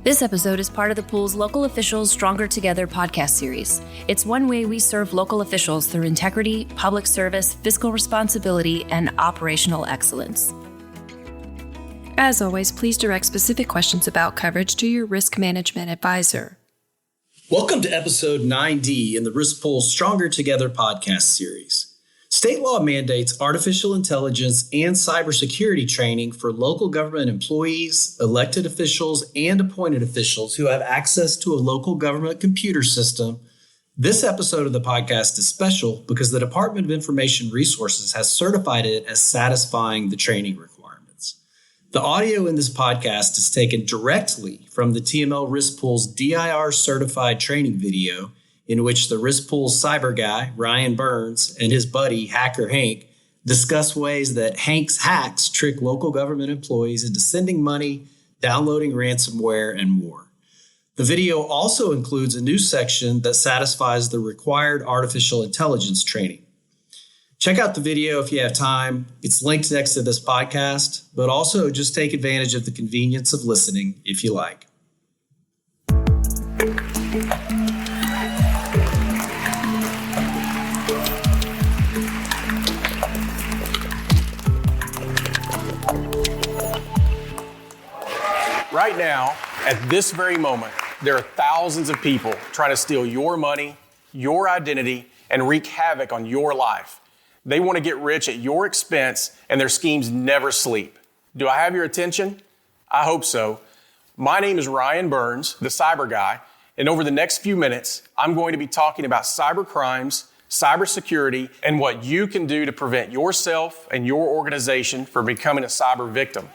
This episode is part of the pool's Local Officials Stronger Together podcast series. It's one way we serve local officials through integrity, public service, fiscal responsibility, and operational excellence. As always, please direct specific questions about coverage to your risk management advisor. Welcome to episode 9D in the Risk Pool's Stronger Together podcast series. State law mandates artificial intelligence and cybersecurity training for local government employees, elected officials, and appointed officials who have access to a local government computer system. This episode of the podcast is special because the Department of Information Resources has certified it as satisfying the training requirements. The audio in this podcast is taken directly from the TML Risk Pool's DIR-Certified training video, in which the Risk Pool's cyber guy, Ryan Burns, and his buddy, Hacker Hank, discuss ways that Hank's hacks trick local government employees into sending money, downloading ransomware, and more. The video also includes a new section that satisfies the required artificial intelligence training. Check out the video if you have time. It's linked next to this podcast, but also just take advantage of the convenience of listening if you like. Right now, at this very moment, there are thousands of people trying to steal your money, your identity, and wreak havoc on your life. They want to get rich at your expense, and their schemes never sleep. Do I have your attention? I hope so. My name is Ryan Burns, the cyber guy, and over the next few minutes, I'm going to be talking about cyber crimes, cybersecurity, and what you can do to prevent yourself and your organization from becoming a cyber victim.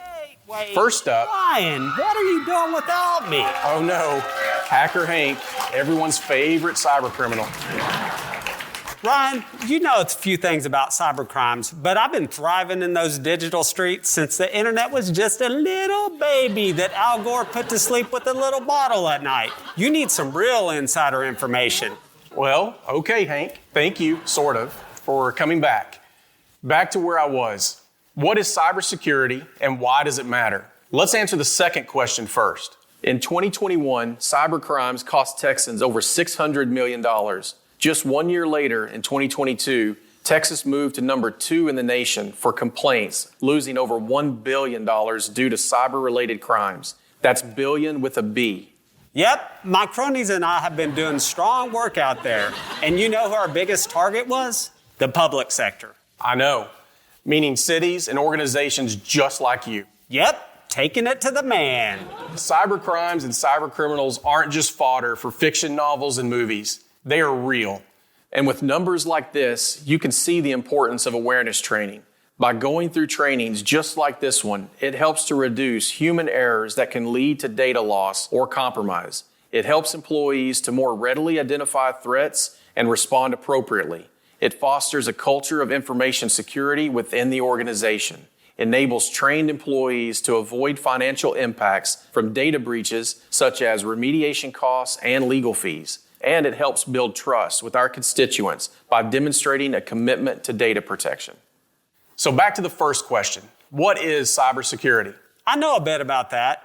Wait, First up, Ryan, what are you doing without me? Oh no, Hacker Hank, everyone's favorite cyber criminal. Ryan, you know a few things about cyber crimes, but I've been thriving in those digital streets since the internet was just a little baby that Al Gore put to sleep with a little bottle at night. You need some real insider information. Well, okay, Hank, thank you, sort of, for coming back. Back to where I was. What is cybersecurity and why does it matter? Let's answer the second question first. In 2021, cyber crimes cost Texans over $600 million. Just 1 year later, in 2022, Texas moved to number 2 in the nation for complaints, losing over $1 billion due to cyber-related crimes. That's billion with a B. Yep, my cronies and I have been doing strong work out there. And you know who our biggest target was? The public sector. I know. Meaning cities and organizations just like you. Yep, taking it to the man. Cyber crimes and cyber criminals aren't just fodder for fiction novels and movies. They are real. And with numbers like this, you can see the importance of awareness training. By going through trainings just like this one, it helps to reduce human errors that can lead to data loss or compromise. It helps employees to more readily identify threats and respond appropriately. It fosters a culture of information security within the organization, enables trained employees to avoid financial impacts from data breaches such as remediation costs and legal fees, and it helps build trust with our constituents by demonstrating a commitment to data protection. So back to the first question, what is cybersecurity? I know a bit about that.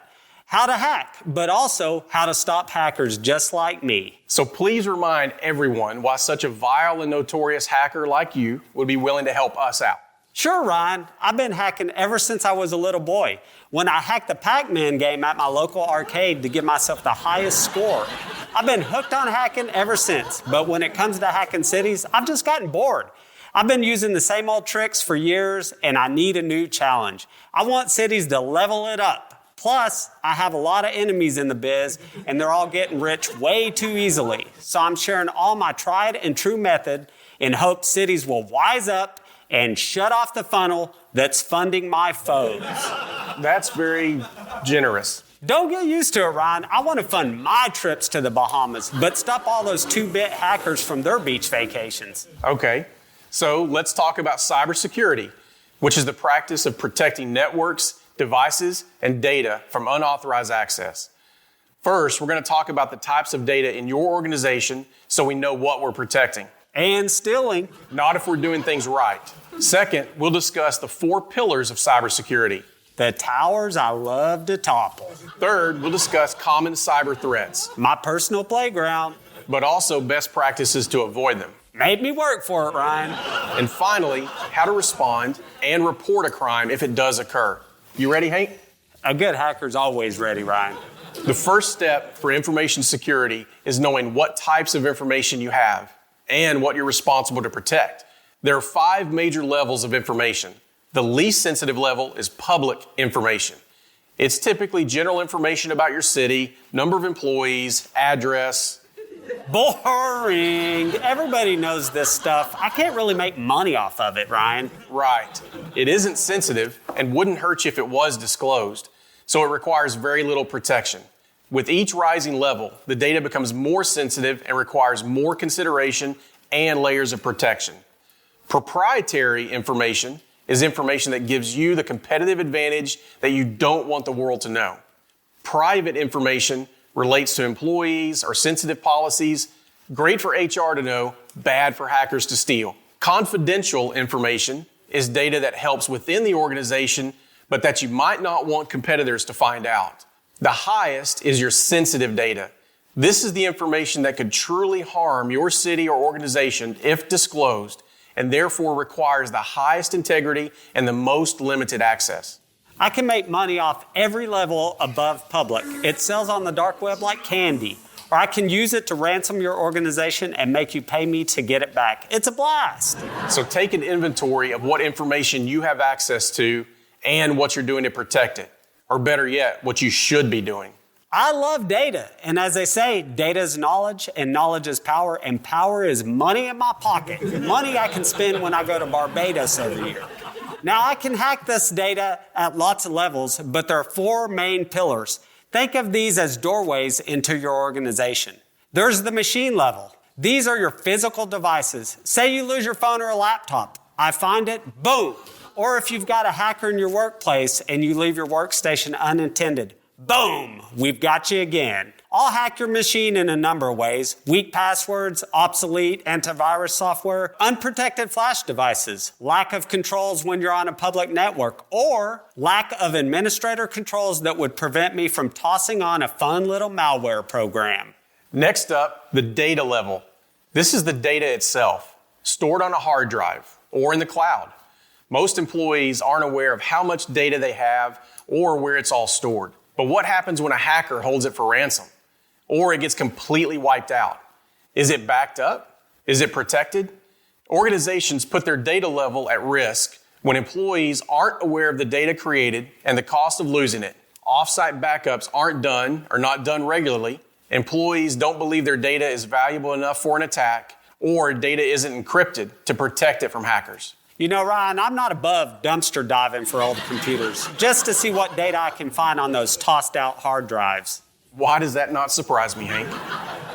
How to hack, but also how to stop hackers just like me. So please remind everyone why such a vile and notorious hacker like you would be willing to help us out. Sure, Ryan. I've been hacking ever since I was a little boy. When I hacked the Pac-Man game at my local arcade to give myself the highest score. I've been hooked on hacking ever since, but when it comes to hacking cities, I've just gotten bored. I've been using the same old tricks for years, and I need a new challenge. I want cities to level it up. Plus, I have a lot of enemies in the biz, and they're all getting rich way too easily. So I'm sharing all my tried and true method in hopes cities will wise up and shut off the funnel that's funding my foes. That's very generous. Don't get used to it, Ryan. I want to fund my trips to the Bahamas, but stop all those 2-bit hackers from their beach vacations. Okay, so let's talk about cybersecurity, which is the practice of protecting networks, devices, and data from unauthorized access. First, we're going to talk about the types of data in your organization so we know what we're protecting. And stealing. Not if we're doing things right. Second, we'll discuss the 4 pillars of cybersecurity. The towers I love to topple. Third, we'll discuss common cyber threats, My personal playground. but also best practices to avoid them. Made me work for it, Ryan. And finally, how to respond and report a crime if it does occur. You ready, Hank? A good hacker's always ready, Ryan. The first step for information security is knowing what types of information you have and what you're responsible to protect. There are 5 major levels of information. The least sensitive level is public information. It's typically general information about your city, number of employees, address. Boring. Everybody knows this stuff. I can't really make money off of it, Ryan. Right. It isn't sensitive and wouldn't hurt you if it was disclosed, so it requires very little protection. With each rising level, the data becomes more sensitive and requires more consideration and layers of protection. Proprietary information is information that gives you the competitive advantage that you don't want the world to know. Private information relates to employees or sensitive policies, great for HR to know, bad for hackers to steal. Confidential information is data that helps within the organization, but that you might not want competitors to find out. The highest is your sensitive data. This is the information that could truly harm your city or organization if disclosed, and therefore requires the highest integrity and the most limited access. I can make money off every level above public. It sells on the dark web like candy. Or I can use it to ransom your organization and make you pay me to get it back. It's a blast. So take an inventory of what information you have access to and what you're doing to protect it. Or better yet, what you should be doing. I love data. And as they say, data is knowledge and knowledge is power. And power is money in my pocket. Money I can spend when I go to Barbados every year. Now, I can hack this data at lots of levels, but there are 4 main pillars. Think of these as doorways into your organization. There's the machine level. These are your physical devices. Say you lose your phone or a laptop. I find it, boom. Or if you've got a hacker in your workplace and you leave your workstation unattended, boom, we've got you again. I'll hack your machine in a number of ways. Weak passwords, obsolete antivirus software, unprotected flash devices, lack of controls when you're on a public network, or lack of administrator controls that would prevent me from tossing on a fun little malware program. Next up, the data level. This is the data itself, stored on a hard drive or in the cloud. Most employees aren't aware of how much data they have or where it's all stored. But what happens when a hacker holds it for ransom? Or it gets completely wiped out? Is it backed up? Is it protected? Organizations put their data level at risk when employees aren't aware of the data created and the cost of losing it. Off-site backups aren't done or not done regularly. Employees don't believe their data is valuable enough for an attack, or data isn't encrypted to protect it from hackers. You know, Ryan, I'm not above dumpster diving for old computers, just to see what data I can find on those tossed out hard drives. Why does that not surprise me, Hank?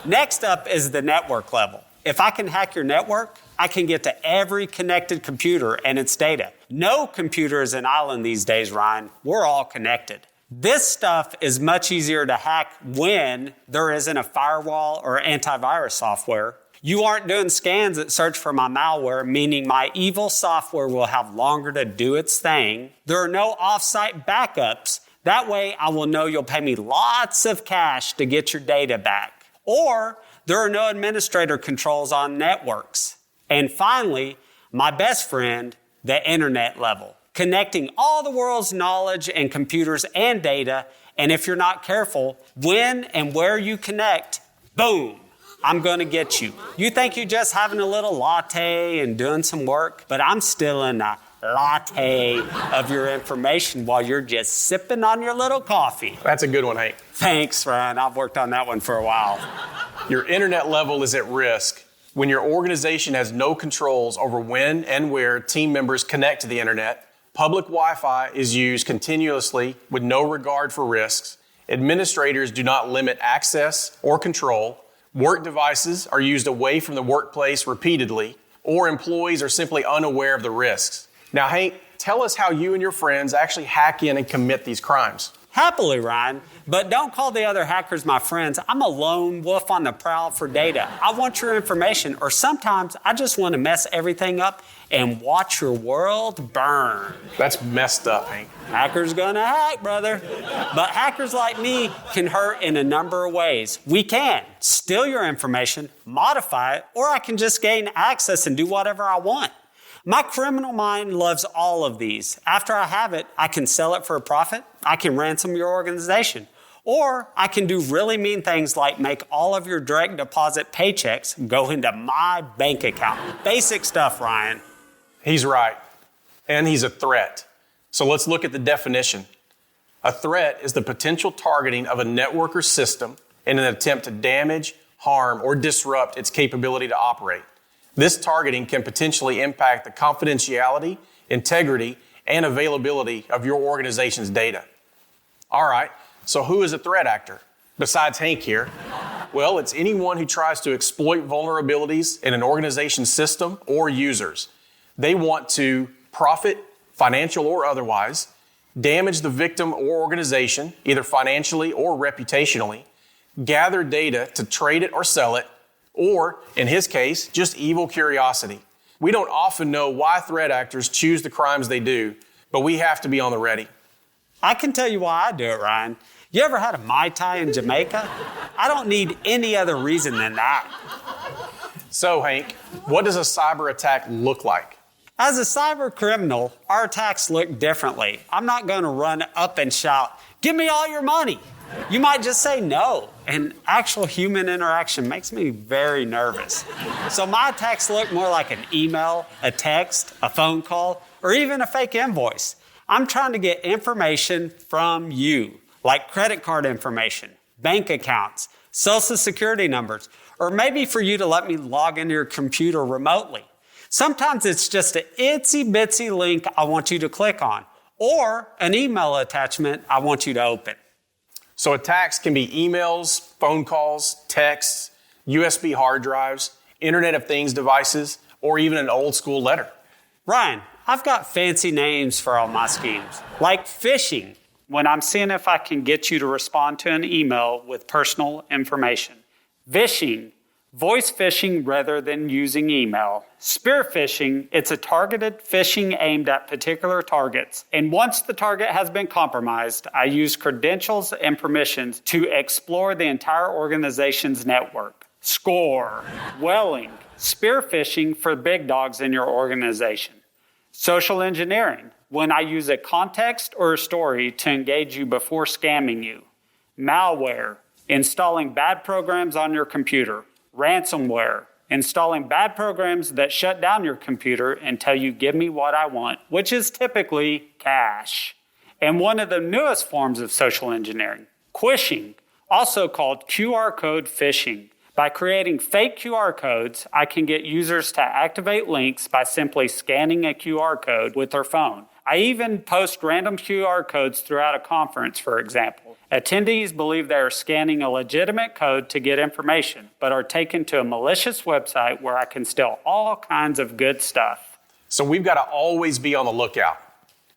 Next up is the network level. If I can hack your network, I can get to every connected computer and its data. No computer is an island these days, Ryan. We're all connected. This stuff is much easier to hack when there isn't a firewall or antivirus software. You aren't doing scans that search for my malware, meaning my evil software will have longer to do its thing. There are no off-site backups. That way, I will know you'll pay me lots of cash to get your data back. Or there are no administrator controls on networks. And finally, my best friend, the internet level, connecting all the world's knowledge and computers and data. And if you're not careful, when and where you connect, boom, I'm going to get you. You think you're just having a little latte and doing some work, but I'm still in a latte of your information while you're just sipping on your little coffee. That's a good one, Hank. Thanks, Ryan. I've worked on that one for a while. Your internet level is at risk when your organization has no controls over when and where team members connect to the internet. Public Wi-Fi is used continuously with no regard for risks. Administrators do not limit access or control. Work devices are used away from the workplace repeatedly, or employees are simply unaware of the risks. Now, Hank, tell us how you and your friends actually hack in and commit these crimes. Happily, Ryan. But don't call the other hackers my friends. I'm a lone wolf on the prowl for data. I want your information, or sometimes I just want to mess everything up and watch your world burn. That's messed up, Hank. Hackers gonna hack, brother. But hackers like me can hurt in a number of ways. We can steal your information, modify it, or I can just gain access and do whatever I want. My criminal mind loves all of these. After I have it, I can sell it for a profit. I can ransom your organization. Or I can do really mean things like make all of your direct deposit paychecks go into my bank account. Basic stuff, Ryan. He's right. And he's a threat. So let's look at the definition. A threat is the potential targeting of a network or system in an attempt to damage, harm, or disrupt its capability to operate. This targeting can potentially impact the confidentiality, integrity, and availability of your organization's data. All right, so who is a threat actor? Besides Hank here. Well, it's anyone who tries to exploit vulnerabilities in an organization's system or users. They want to profit, financial or otherwise, damage the victim or organization, either financially or reputationally, gather data to trade it or sell it, or, in his case, just evil curiosity. We don't often know why threat actors choose the crimes they do, but we have to be on the ready. I can tell you why I do it, Ryan. You ever had a Mai Tai in Jamaica? I don't need any other reason than that. So, Hank, what does a cyber attack look like? As a cyber criminal, our attacks look differently. I'm not going to run up and shout, "Give me all your money." You might just say no, and actual human interaction makes me very nervous. So my attacks look more like an email, a text, a phone call, or even a fake invoice. I'm trying to get information from you, like credit card information, bank accounts, social security numbers, or maybe for you to let me log into your computer remotely. Sometimes it's just an itsy-bitsy link I want you to click on, or an email attachment I want you to open. So attacks can be emails, phone calls, texts, USB hard drives, Internet of Things devices, or even an old school letter. Ryan, I've got fancy names for all my schemes, like phishing, when I'm seeing if I can get you to respond to an email with personal information. Vishing, voice phishing rather than using email. Spear phishing, it's a targeted phishing aimed at particular targets. And once the target has been compromised, I use credentials and permissions to explore the entire organization's network. Score, welling, spear phishing for big dogs in your organization. Social engineering, when I use a context or a story to engage you before scamming you. Malware, installing bad programs on your computer. Ransomware, installing bad programs that shut down your computer until you give me what I want, which is typically cash. And one of the newest forms of social engineering, quishing, also called QR code phishing. By creating fake QR codes, I can get users to activate links by simply scanning a QR code with their phone. I even post random QR codes throughout a conference, for example. Attendees believe they are scanning a legitimate code to get information, but are taken to a malicious website where I can steal all kinds of good stuff. So we've got to always be on the lookout.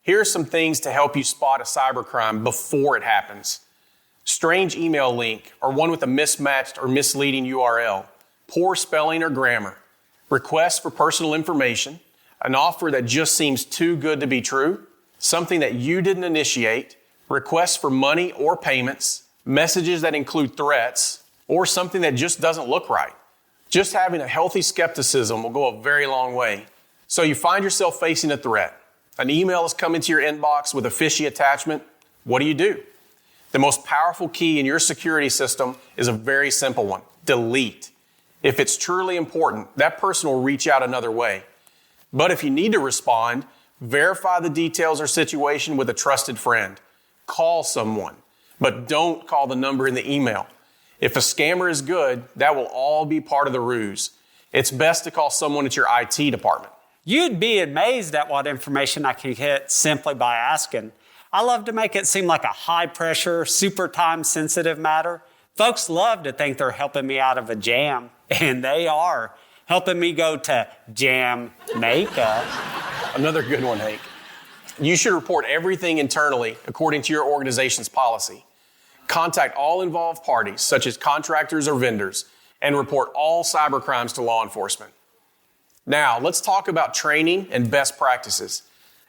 Here are some things to help you spot a cybercrime before it happens. Strange email link, or one with a mismatched or misleading URL, poor spelling or grammar, requests for personal information, an offer that just seems too good to be true, something that you didn't initiate, requests for money or payments, messages that include threats, or something that just doesn't look right. Just having a healthy skepticism will go a very long way. So you find yourself facing a threat. An email has come into your inbox with a fishy attachment. What do? The most powerful key in your security system is a very simple one: delete. If it's truly important, that person will reach out another way. But if you need to respond, verify the details or situation with a trusted friend. Call someone, but don't call the number in the email. If a scammer is good, that will all be part of the ruse. It's best to call someone at your IT department. You'd be amazed at what information I can get simply by asking. I love to make it seem like a high-pressure, super time-sensitive matter. Folks love to think they're helping me out of a jam, and they are. Helping me go to Jamaica. Another good one, Hank. You should report everything internally according to your organization's policy. Contact all involved parties, such as contractors or vendors, and report all cyber crimes to law enforcement. Now, let's talk about training and best practices.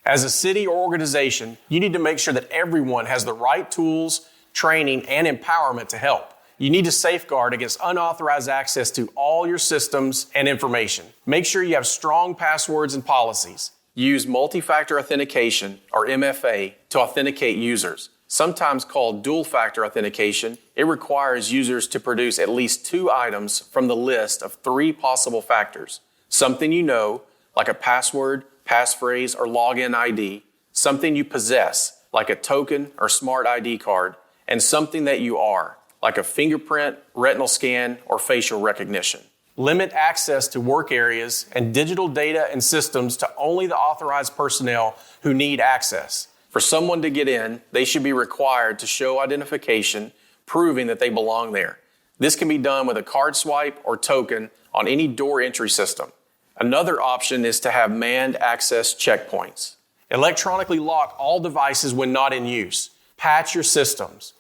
As a city or organization, you need to make sure that everyone has the right tools, training, and empowerment to help. You need to safeguard against unauthorized access to all your systems and information. Make sure you have strong passwords and policies. Use multi-factor authentication, or MFA, to authenticate users. Sometimes called dual-factor authentication, it requires users to produce at least 2 items from the list of 3 possible factors. Something you know, like a password, passphrase, or login ID. Something you possess, like a token or smart ID card. And something that you are, like a fingerprint, retinal scan, or facial recognition. Limit access to work areas and digital data and systems to only the authorized personnel who need access. For someone to get in, they should be required to show identification proving that they belong there. This can be done with a card swipe or token on any door entry system. Another option is to have manned access checkpoints. Electronically lock all devices when not in use. Patch your systems.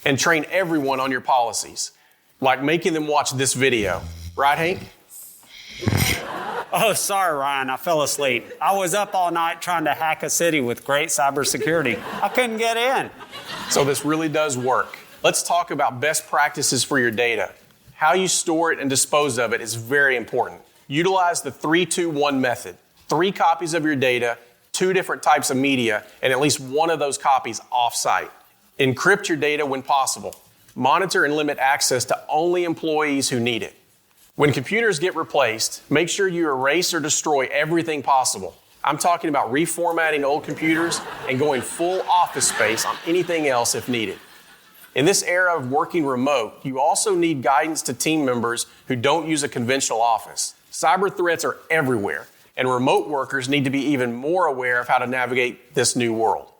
And train everyone on your policies, like making them watch this video. Right, Hank? Oh, sorry, Ryan, I fell asleep. I was up all night trying to hack a city with great cybersecurity. I couldn't get in. So this really does work. Let's talk about best practices for your data. How you store it and dispose of it is very important. Utilize the 3-2-1 method. 3 copies of your data, 2 different types of media, and at least 1 of those copies off-site. Encrypt your data when possible. Monitor and limit access to only employees who need it. When computers get replaced, make sure you erase or destroy everything possible. I'm talking about reformatting old computers and going full office space on anything else if needed. In this era of working remote, you also need guidance to team members who don't use a conventional office. Cyber threats are everywhere, and remote workers need to be even more aware of how to navigate this new world.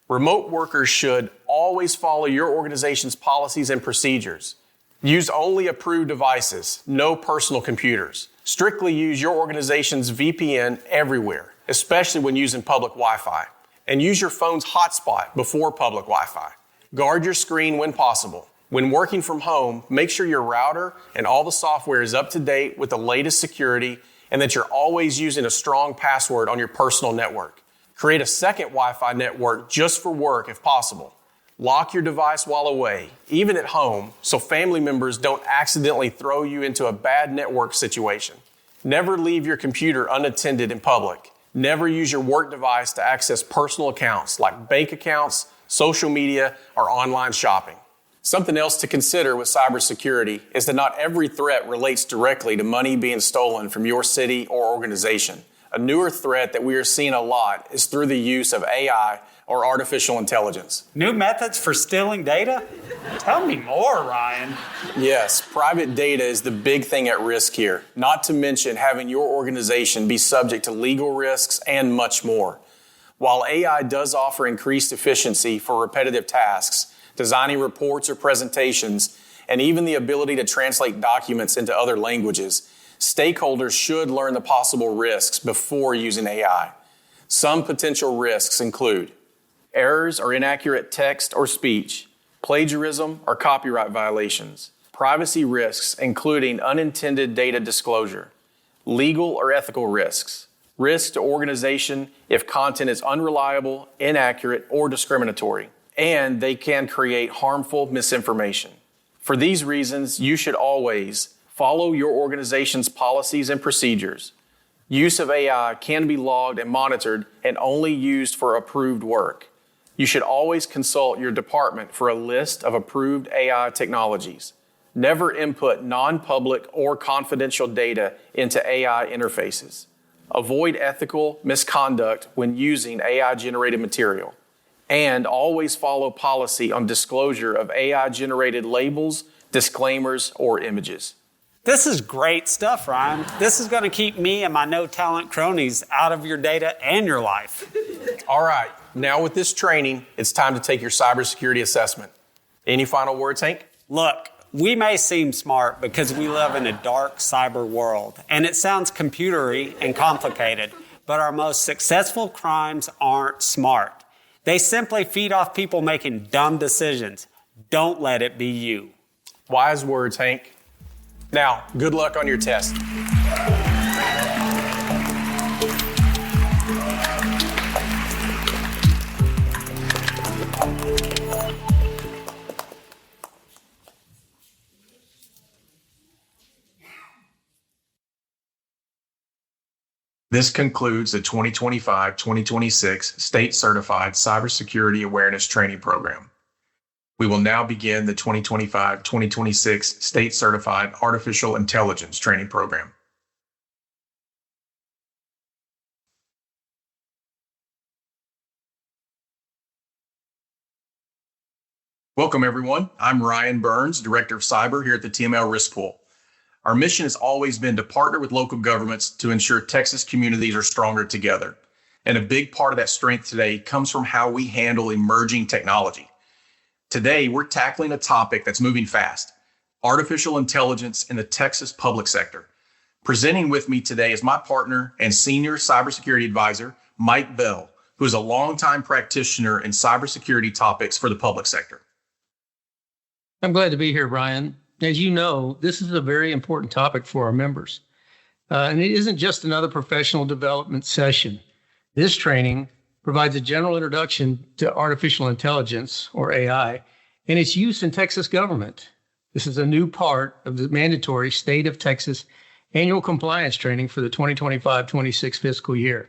Remote workers should always follow your organization's policies and procedures. Use only approved devices, no personal computers. Strictly use your organization's VPN everywhere, especially when using public Wi-Fi. And use your phone's hotspot before public Wi-Fi. Guard your screen when possible. When working from home, make sure your router and all the software is up to date with the latest security and that you're always using a strong password on your personal network. Create a second Wi-Fi network just for work if possible. Lock your device while away, even at home, so family members don't accidentally throw you into a bad network situation. Never leave your computer unattended in public. Never use your work device to access personal accounts like bank accounts, social media, or online shopping. Something else to consider with cybersecurity is that not every threat relates directly to money being stolen from your city or organization. A newer threat that we are seeing a lot is through the use of AI or artificial intelligence. New methods for stealing data? Tell me more, Ryan. Yes, private data is the big thing at risk here, not to mention having your organization be subject to legal risks and much more. While AI does offer increased efficiency for repetitive tasks, designing reports or presentations, and even the ability to translate documents into other languages, stakeholders should learn the possible risks before using AI. Some potential risks include errors or inaccurate text or speech, plagiarism or copyright violations, privacy risks including unintended data disclosure, legal or ethical risks, risk to organization if content is unreliable, inaccurate, or discriminatory, and they can create harmful misinformation. For these reasons, you should always follow your organization's policies and procedures. Use of AI can be logged and monitored and only used for approved work. You should always consult your department for a list of approved AI technologies. Never input non-public or confidential data into AI interfaces. Avoid ethical misconduct when using AI-generated material. And always follow policy on disclosure of AI-generated labels, disclaimers, or images. This is great stuff, Ryan. This is going to keep me and my no-talent cronies out of your data and your life. All right, now with this training, it's time to take your cybersecurity assessment. Any final words, Hank? Look, we may seem smart because we live in a dark cyber world, and it sounds computery and complicated, but our most successful crimes aren't smart. They simply feed off people making dumb decisions. Don't let it be you. Wise words, Hank. Now, good luck on your test. This concludes the 2025-2026 State Certified Cybersecurity Awareness Training Program. We will now begin the 2025-2026 State Certified Artificial Intelligence Training Program. Welcome, everyone. I'm Ryan Burns, Director of Cyber here at the TML Risk Pool. Our mission has always been to partner with local governments to ensure Texas communities are stronger together. And a big part of that strength today comes from how we handle emerging technology. Today, we're tackling a topic that's moving fast: artificial intelligence in the Texas public sector. Presenting with me today is my partner and senior cybersecurity advisor, Mike Bell, who is a longtime practitioner in cybersecurity topics for the public sector. I'm glad to be here, Brian. As you know, this is a very important topic for our members. And it isn't just another professional development session. This training provides a general introduction to artificial intelligence, or AI, and its use in Texas government. This is a new part of the mandatory State of Texas annual compliance training for the 2025-26 fiscal year.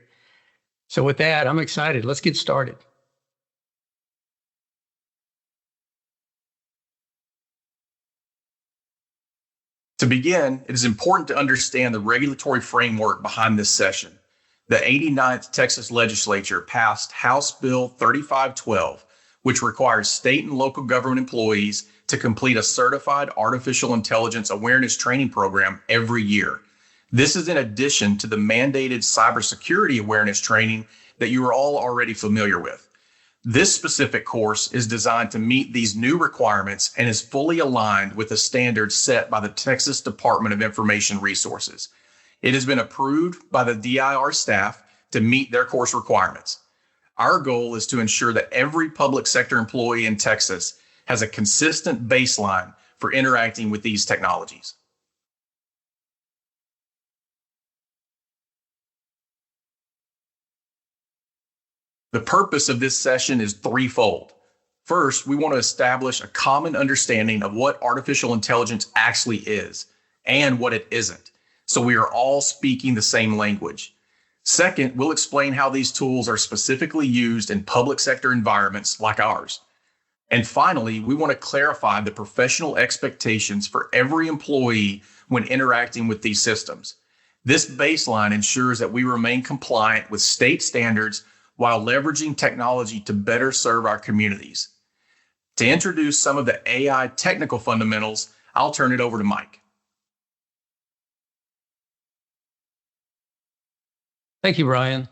So with that, I'm excited. Let's get started. To begin, it is important to understand the regulatory framework behind this session. The 89th Texas Legislature passed House Bill 3512, which requires state and local government employees to complete a certified artificial intelligence awareness training program every year. This is in addition to the mandated cybersecurity awareness training that you are all already familiar with. This specific course is designed to meet these new requirements and is fully aligned with the standards set by the Texas Department of Information Resources. It has been approved by the DIR staff to meet their course requirements. Our goal is to ensure that every public sector employee in Texas has a consistent baseline for interacting with these technologies. The purpose of this session is threefold. First, we want to establish a common understanding of what artificial intelligence actually is and what it isn't, so we are all speaking the same language. Second, we'll explain how these tools are specifically used in public sector environments like ours. And finally, we want to clarify the professional expectations for every employee when interacting with these systems. This baseline ensures that we remain compliant with state standards while leveraging technology to better serve our communities. To introduce some of the AI technical fundamentals, I'll turn it over to Mike. Thank you, Brian.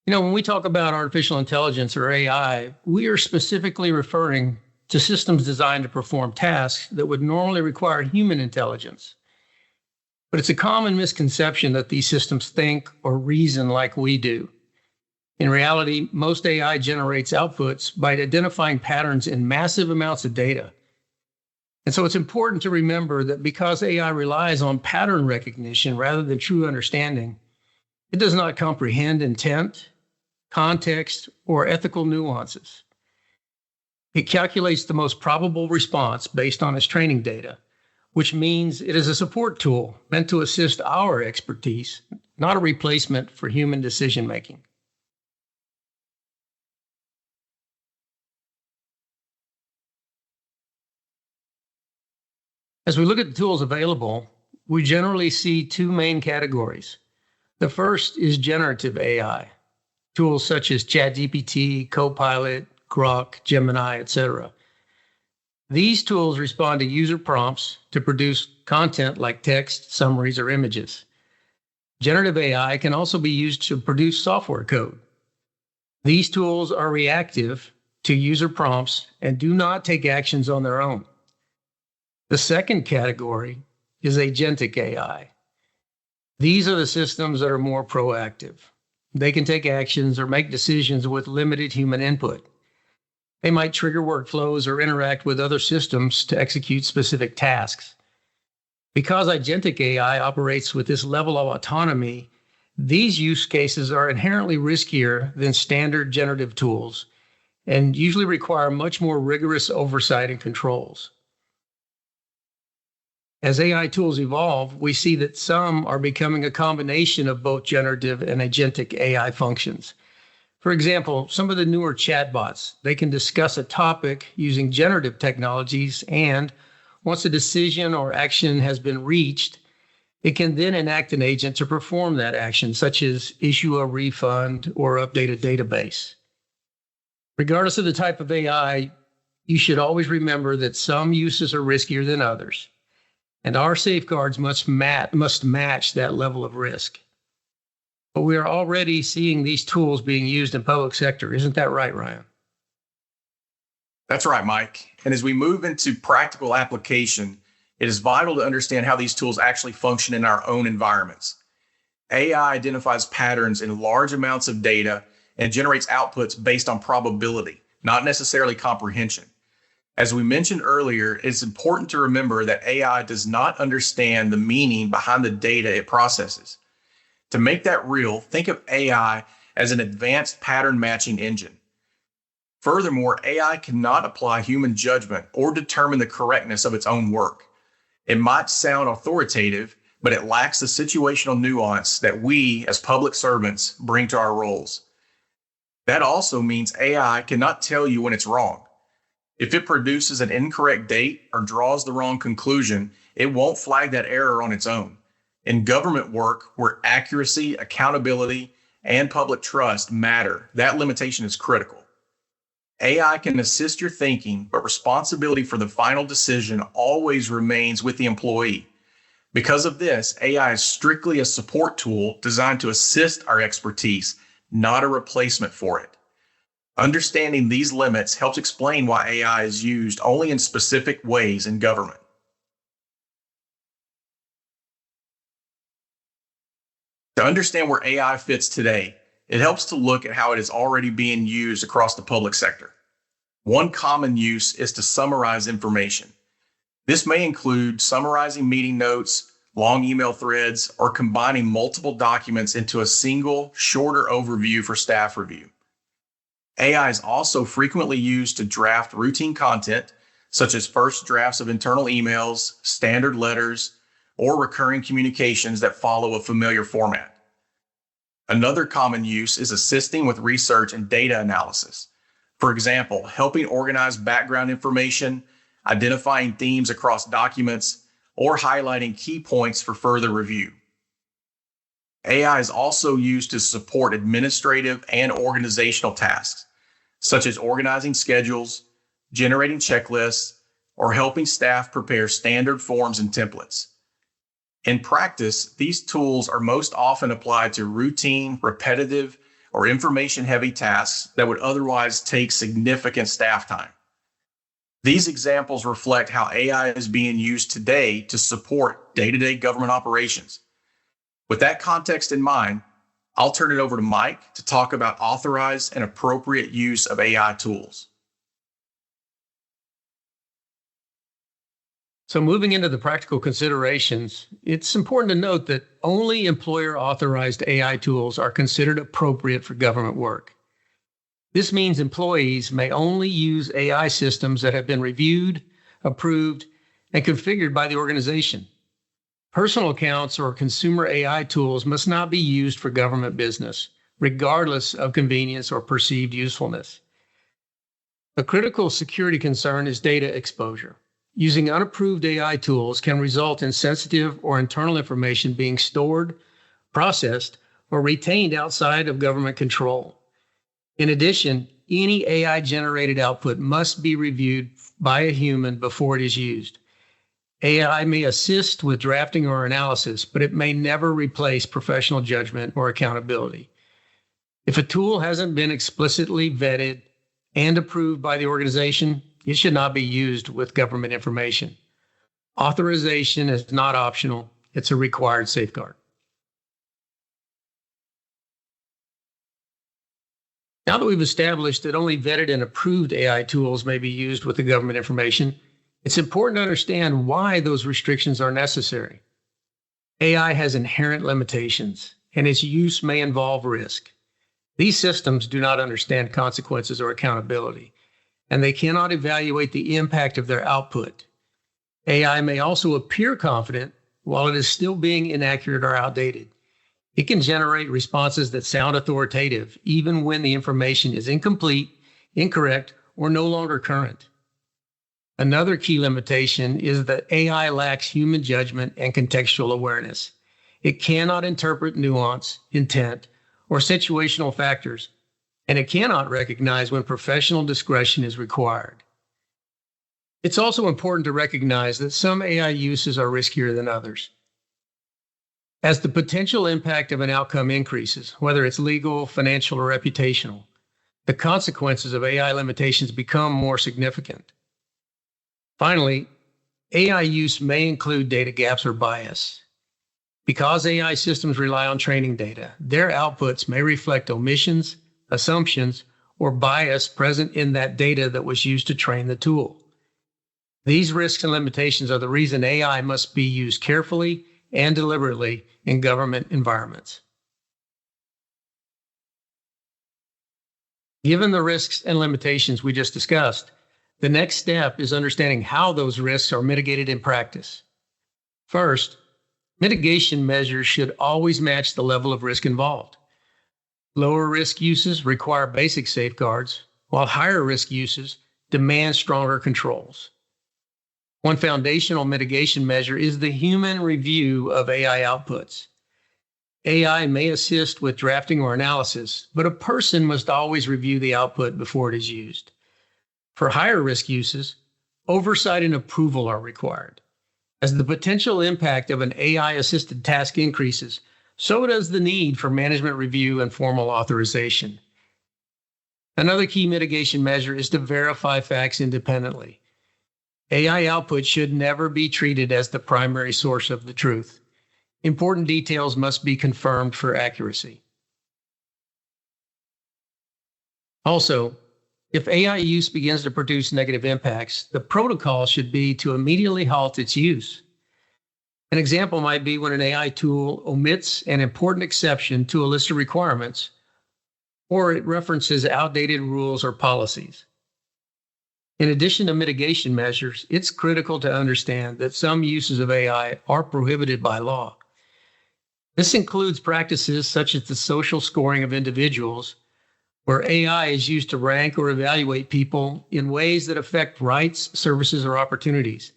You know, when we talk about artificial intelligence or AI, we are specifically referring to systems designed to perform tasks that would normally require human intelligence. But it's a common misconception that these systems think or reason like we do. In reality, most AI generates outputs by identifying patterns in massive amounts of data. And so it's important to remember that because AI relies on pattern recognition rather than true understanding, it does not comprehend intent, context, or ethical nuances. It calculates the most probable response based on its training data, which means it is a support tool meant to assist our expertise, not a replacement for human decision-making. As we look at the tools available, we generally see two main categories. The first is generative AI, tools such as ChatGPT, Copilot, Grok, Gemini, etc. These tools respond to user prompts to produce content like text, summaries, or images. Generative AI can also be used to produce software code. These tools are reactive to user prompts and do not take actions on their own. The second category is agentic AI. These are the systems that are more proactive. They can take actions or make decisions with limited human input. They might trigger workflows or interact with other systems to execute specific tasks. Because agentic AI operates with this level of autonomy, these use cases are inherently riskier than standard generative tools and usually require much more rigorous oversight and controls. As AI tools evolve, we see that some are becoming a combination of both generative and agentic AI functions. For example, some of the newer chatbots, they can discuss a topic using generative technologies, and once a decision or action has been reached, it can then enact an agent to perform that action, such as issue a refund or update a database. Regardless of the type of AI, you should always remember that some uses are riskier than others, and our safeguards must match that level of risk. But we are already seeing these tools being used in public sector. Isn't that right, Ryan? That's right, Mike. And as we move into practical application, it is vital to understand how these tools actually function in our own environments. AI identifies patterns in large amounts of data and generates outputs based on probability, not necessarily comprehension. As we mentioned earlier, it's important to remember that AI does not understand the meaning behind the data it processes. To make that real, think of AI as an advanced pattern matching engine. Furthermore, AI cannot apply human judgment or determine the correctness of its own work. It might sound authoritative, but it lacks the situational nuance that we, as public servants, bring to our roles. That also means AI cannot tell you when it's wrong. If it produces an incorrect date or draws the wrong conclusion, it won't flag that error on its own. In government work, where accuracy, accountability, and public trust matter, that limitation is critical. AI can assist your thinking, but responsibility for the final decision always remains with the employee. Because of this, AI is strictly a support tool designed to assist our expertise, not a replacement for it. Understanding these limits helps explain why AI is used only in specific ways in government. To understand where AI fits today, it helps to look at how it is already being used across the public sector. One common use is to summarize information. This may include summarizing meeting notes, long email threads, or combining multiple documents into a single, shorter overview for staff review. AI is also frequently used to draft routine content, such as first drafts of internal emails, standard letters, or recurring communications that follow a familiar format. Another common use is assisting with research and data analysis. For example, helping organize background information, identifying themes across documents, or highlighting key points for further review. AI is also used to support administrative and organizational tasks, such as organizing schedules, generating checklists, or helping staff prepare standard forms and templates. In practice, these tools are most often applied to routine, repetitive, or information-heavy tasks that would otherwise take significant staff time. These examples reflect how AI is being used today to support day-to-day government operations. With that context in mind, I'll turn it over to Mike to talk about authorized and appropriate use of AI tools. So moving into the practical considerations, it's important to note that only employer-authorized AI tools are considered appropriate for government work. This means employees may only use AI systems that have been reviewed, approved, and configured by the organization. Personal accounts or consumer AI tools must not be used for government business, regardless of convenience or perceived usefulness. A critical security concern is data exposure. Using unapproved AI tools can result in sensitive or internal information being stored, processed, or retained outside of government control. In addition, any AI-generated output must be reviewed by a human before it is used. AI may assist with drafting or analysis, but it may never replace professional judgment or accountability. If a tool hasn't been explicitly vetted and approved by the organization, it should not be used with government information. Authorization is not optional, it's a required safeguard. Now that we've established that only vetted and approved AI tools may be used with the government information, it's important to understand why those restrictions are necessary. AI has inherent limitations, and its use may involve risk. These systems do not understand consequences or accountability, and they cannot evaluate the impact of their output. AI may also appear confident while it is still being inaccurate or outdated. It can generate responses that sound authoritative, even when the information is incomplete, incorrect, or no longer current. Another key limitation is that AI lacks human judgment and contextual awareness. It cannot interpret nuance, intent, or situational factors, and it cannot recognize when professional discretion is required. It's also important to recognize that some AI uses are riskier than others. As the potential impact of an outcome increases, whether it's legal, financial, or reputational, the consequences of AI limitations become more significant. Finally, AI use may include data gaps or bias. Because AI systems rely on training data, their outputs may reflect omissions, assumptions, or bias present in that data that was used to train the tool. These risks and limitations are the reason AI must be used carefully and deliberately in government environments. Given the risks and limitations we just discussed, the next step is understanding how those risks are mitigated in practice. First, mitigation measures should always match the level of risk involved. Lower risk uses require basic safeguards, while higher risk uses demand stronger controls. One foundational mitigation measure is the human review of AI outputs. AI may assist with drafting or analysis, but a person must always review the output before it is used. For higher risk uses, oversight and approval are required. As the potential impact of an AI-assisted task increases, so does the need for management review and formal authorization. Another key mitigation measure is to verify facts independently. AI output should never be treated as the primary source of the truth. Important details must be confirmed for accuracy. Also, if AI use begins to produce negative impacts, the protocol should be to immediately halt its use. An example might be when an AI tool omits an important exception to a list of requirements, or it references outdated rules or policies. In addition to mitigation measures, it's critical to understand that some uses of AI are prohibited by law. This includes practices such as the social scoring of individuals, where AI is used to rank or evaluate people in ways that affect rights, services, or opportunities.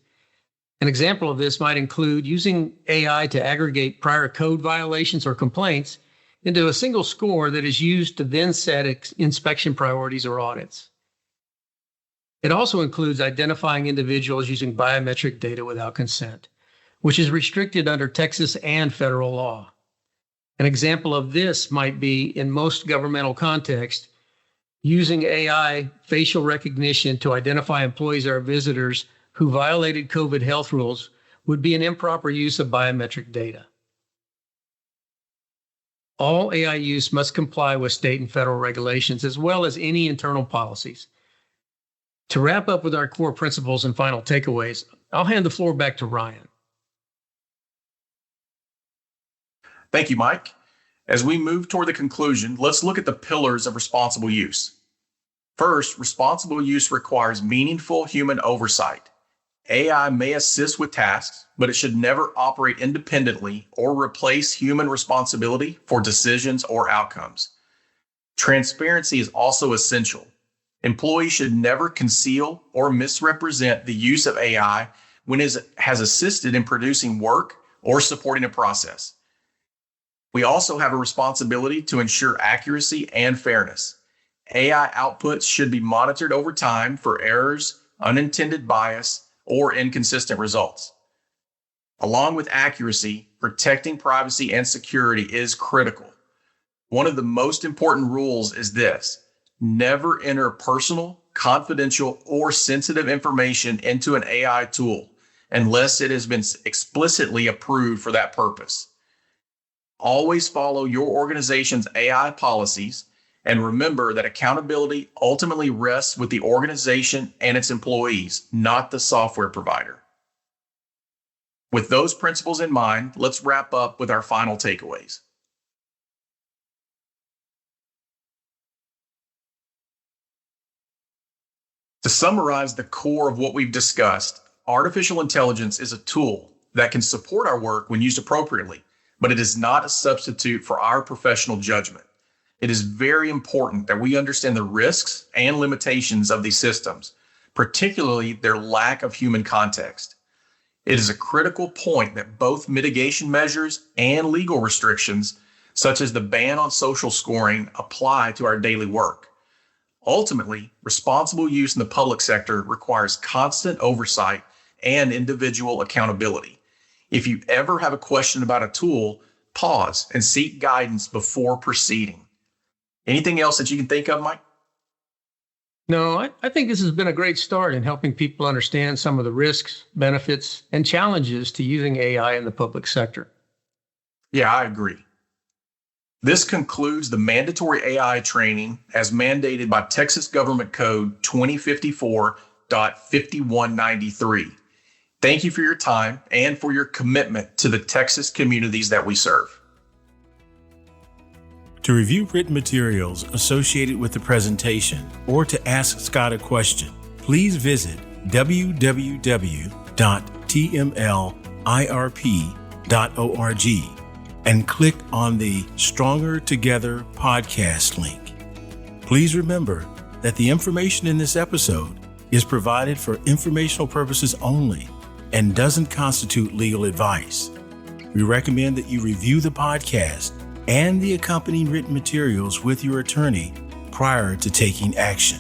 An example of this might include using AI to aggregate prior code violations or complaints into a single score that is used to then set inspection priorities or audits. It also includes identifying individuals using biometric data without consent, which is restricted under Texas and federal law. An example of this might be, in most governmental contexts, using AI facial recognition to identify employees or visitors who violated COVID health rules would be an improper use of biometric data. All AI use must comply with state and federal regulations as well as any internal policies. To wrap up with our core principles and final takeaways, I'll hand the floor back to Ryan. Thank you, Mike. As we move toward the conclusion, let's look at the pillars of responsible use. First, responsible use requires meaningful human oversight. AI may assist with tasks, but it should never operate independently or replace human responsibility for decisions or outcomes. Transparency is also essential. Employees should never conceal or misrepresent the use of AI when it has assisted in producing work or supporting a process. We also have a responsibility to ensure accuracy and fairness. AI outputs should be monitored over time for errors, unintended bias, or inconsistent results. Along with accuracy, protecting privacy and security is critical. One of the most important rules is this: never enter personal, confidential, or sensitive information into an AI tool unless it has been explicitly approved for that purpose. Always follow your organization's AI policies And remember that accountability ultimately rests with the organization and its employees, not the software provider. With those principles in mind, let's wrap up with our final takeaways. To summarize the core of what we've discussed, artificial intelligence is a tool that can support our work when used appropriately, but it is not a substitute for our professional judgment. It is very important that we understand the risks and limitations of these systems, particularly their lack of human context. It is a critical point that both mitigation measures and legal restrictions, such as the ban on social scoring, apply to our daily work. Ultimately, responsible use in the public sector requires constant oversight and individual accountability. If you ever have a question about a tool, pause and seek guidance before proceeding. Anything else that you can think of, Mike? No, I think this has been a great start in helping people understand some of the risks, benefits, and challenges to using AI in the public sector. Yeah, I agree. This concludes the mandatory AI training as mandated by Texas Government Code 2054.5193. Thank you for your time and for your commitment to the Texas communities that we serve. To review written materials associated with the presentation or to ask Scott a question, please visit www.tmlirp.org and click on the Stronger Together podcast link. Please remember that the information in this episode is provided for informational purposes only and doesn't constitute legal advice. We recommend that you review the podcast and the accompanying written materials with your attorney prior to taking action.